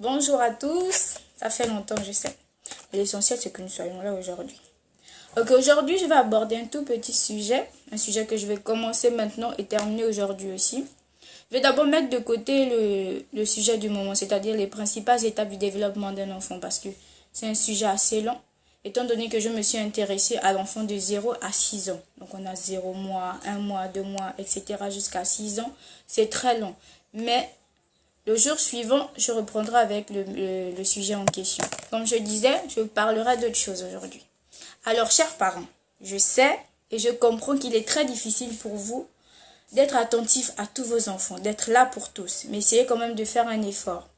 Bonjour à tous, ça fait longtemps je sais. L'essentiel c'est que nous soyons là aujourd'hui. Ok, aujourd'hui je vais aborder un tout petit sujet, un sujet que je vais commencer maintenant et terminer aujourd'hui aussi. Je vais d'abord mettre de côté le sujet du moment, c'est-à-dire les principales étapes du développement d'un enfant parce que c'est un sujet assez long, étant donné que je me suis intéressée à l'enfant de 0 à 6 ans. Donc on a 0 mois, 1 mois, 2 mois, etc. jusqu'à 6 ans. C'est très long. Mais le jour suivant, je reprendrai avec le sujet en question. Comme je disais, je parlerai d'autres choses aujourd'hui. Alors, chers parents, je sais et je comprends qu'il est très difficile pour vous d'être attentif à tous vos enfants, d'être là pour tous, mais essayez quand même de faire un effort.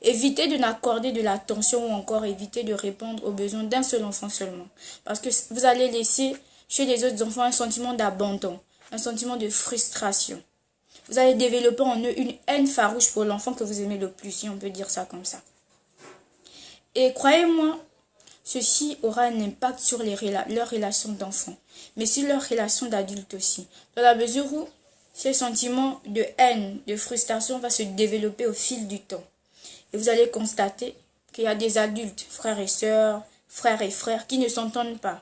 Évitez de n'accorder de l'attention ou encore évitez de répondre aux besoins d'un seul enfant seulement. Parce que vous allez laisser chez les autres enfants un sentiment d'abandon, un sentiment de frustration. Vous allez développer en eux une haine farouche pour l'enfant que vous aimez le plus, si on peut dire ça comme ça. Et croyez-moi, ceci aura un impact sur leurs relations d'enfants, mais sur leurs relations d'adultes aussi. Dans la mesure où ces sentiments de haine, de frustration vont se développer au fil du temps. Et vous allez constater qu'il y a des adultes, frères et sœurs, frères et frères, qui ne s'entendent pas,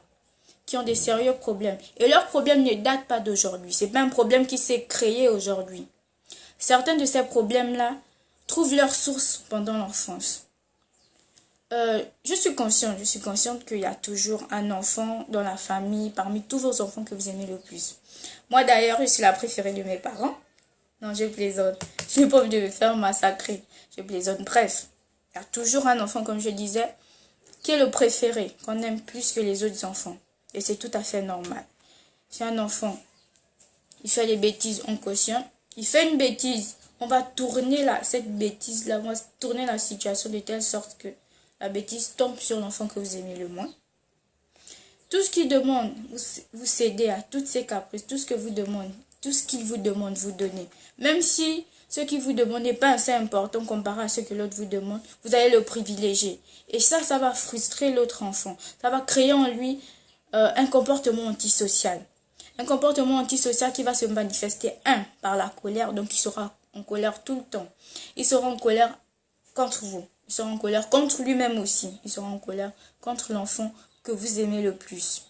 qui ont des sérieux problèmes. Et leurs problèmes ne datent pas d'aujourd'hui. Ce n'est pas un problème qui s'est créé aujourd'hui. Certains de ces problèmes-là trouvent leur source pendant l'enfance. Je suis consciente qu'il y a toujours un enfant dans la famille, parmi tous vos enfants que vous aimez le plus. Moi d'ailleurs, je suis la préférée de mes parents. Non, je plaisante. Je n'ai pas envie de me faire massacrer. Je plaisante. Bref, il y a toujours un enfant, comme je disais, qui est le préféré, qu'on aime plus que les autres enfants. Et c'est tout à fait normal. Si un enfant, il fait des bêtises, on cautionne. Il fait une bêtise, on va tourner cette bêtise-là, on va tourner la situation de telle sorte que la bêtise tombe sur l'enfant que vous aimez le moins. Tout ce qu'il demande, vous cédez à toutes ses caprices, tout ce que vous demandez, tout ce qu'il vous demande, vous donnez. Même si ce qu'il vous demande n'est pas assez important comparé à ce que l'autre vous demande, vous allez le privilégier. Et ça va frustrer l'autre enfant. Ça va créer en lui un comportement antisocial. Un comportement antisocial qui va se manifester, par la colère, donc il sera en colère tout le temps. Il sera en colère contre vous. Il sera en colère contre lui-même aussi. Il sera en colère contre l'enfant que vous aimez le plus.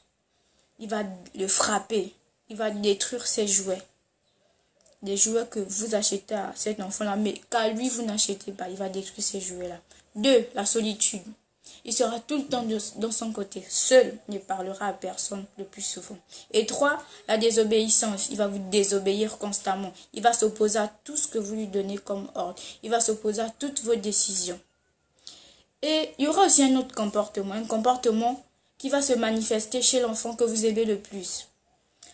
Il va le frapper. Il va détruire ses jouets. Des jouets que vous achetez à cet enfant-là, mais qu'à lui, vous n'achetez pas. Il va détruire ces jouets-là. 2. La solitude. Il sera tout le temps dans son côté. Seul, ne parlera à personne le plus souvent. Et 3. La désobéissance. Il va vous désobéir constamment. Il va s'opposer à tout ce que vous lui donnez comme ordre. Il va s'opposer à toutes vos décisions. Et il y aura aussi un autre comportement. Un comportement qui va se manifester chez l'enfant que vous aimez le plus.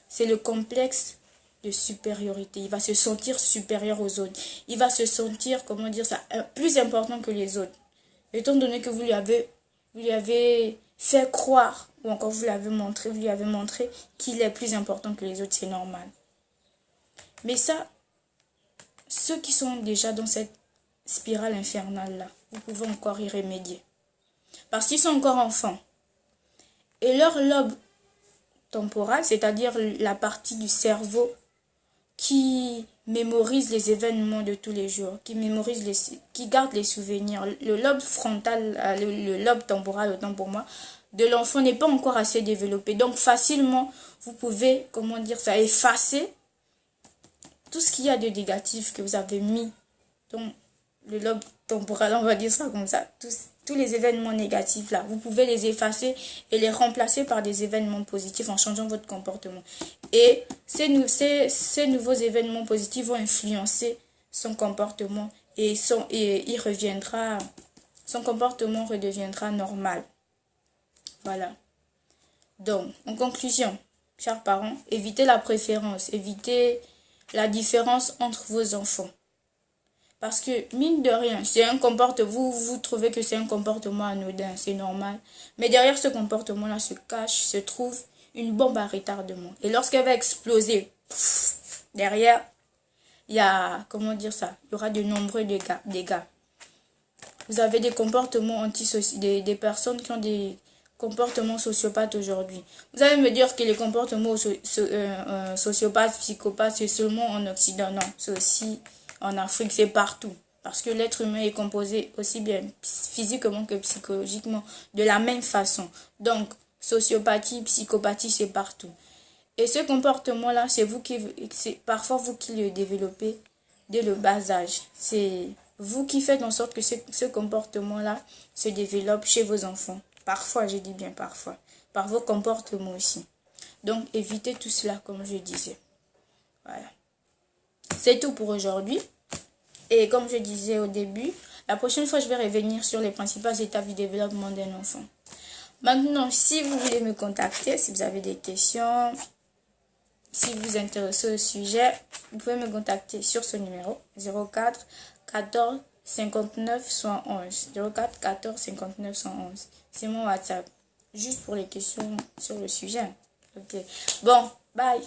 C'est le complexe de supériorité. Il va se sentir supérieur aux autres. Il va se sentir, plus important que les autres. Étant donné que vous lui avez fait croire, ou encore vous lui avez montré qu'il est plus important que les autres, c'est normal. Mais ça, ceux qui sont déjà dans cette spirale infernale-là, vous pouvez encore y remédier. Parce qu'ils sont encore enfants. Et leur lobe temporal, c'est-à-dire la partie du cerveau qui mémorise les événements de tous les jours, qui garde les souvenirs. Le lobe frontal, le lobe temporal, autant pour moi, de l'enfant n'est pas encore assez développé. Donc facilement, vous pouvez, effacer tout ce qu'il y a de négatif que vous avez mis dans le lobe temporal, on va dire ça comme ça. Tous les événements négatifs là, vous pouvez les effacer et les remplacer par des événements positifs en changeant votre comportement. Et ces nouveaux événements positifs vont influencer son comportement et son comportement redeviendra normal. Voilà. Donc, en conclusion, chers parents, évitez la préférence, évitez la différence entre vos enfants. Parce que, mine de rien, c'est un comportement, vous trouvez que c'est un comportement anodin, c'est normal. Mais derrière ce comportement-là se trouve une bombe à retardement. Et lorsqu'elle va exploser, derrière, il y a, il y aura de nombreux dégâts. Vous avez des comportements antisociaux, des personnes qui ont des comportements sociopathes aujourd'hui. Vous allez me dire que les comportements sociopathes, psychopathes, c'est seulement en Occident. Non, c'est aussi en Afrique, c'est partout. Parce que l'être humain est composé aussi bien physiquement que psychologiquement de la même façon. Donc, sociopathie, psychopathie, c'est partout. Et ce comportement-là, c'est parfois vous qui le développez dès le bas âge. C'est vous qui faites en sorte que ce comportement-là se développe chez vos enfants. Parfois, je dis bien parfois. Par vos comportements aussi. Donc, évitez tout cela, comme je disais. Voilà. C'est tout pour aujourd'hui. Et comme je disais au début, la prochaine fois, je vais revenir sur les principales étapes du développement d'un enfant. Maintenant, si vous voulez me contacter, si vous avez des questions, si vous vous intéressez au sujet, vous pouvez me contacter sur ce numéro 04 14 59 111. 04 14 59 111. C'est mon WhatsApp. Juste pour les questions sur le sujet. Ok. Bon, bye.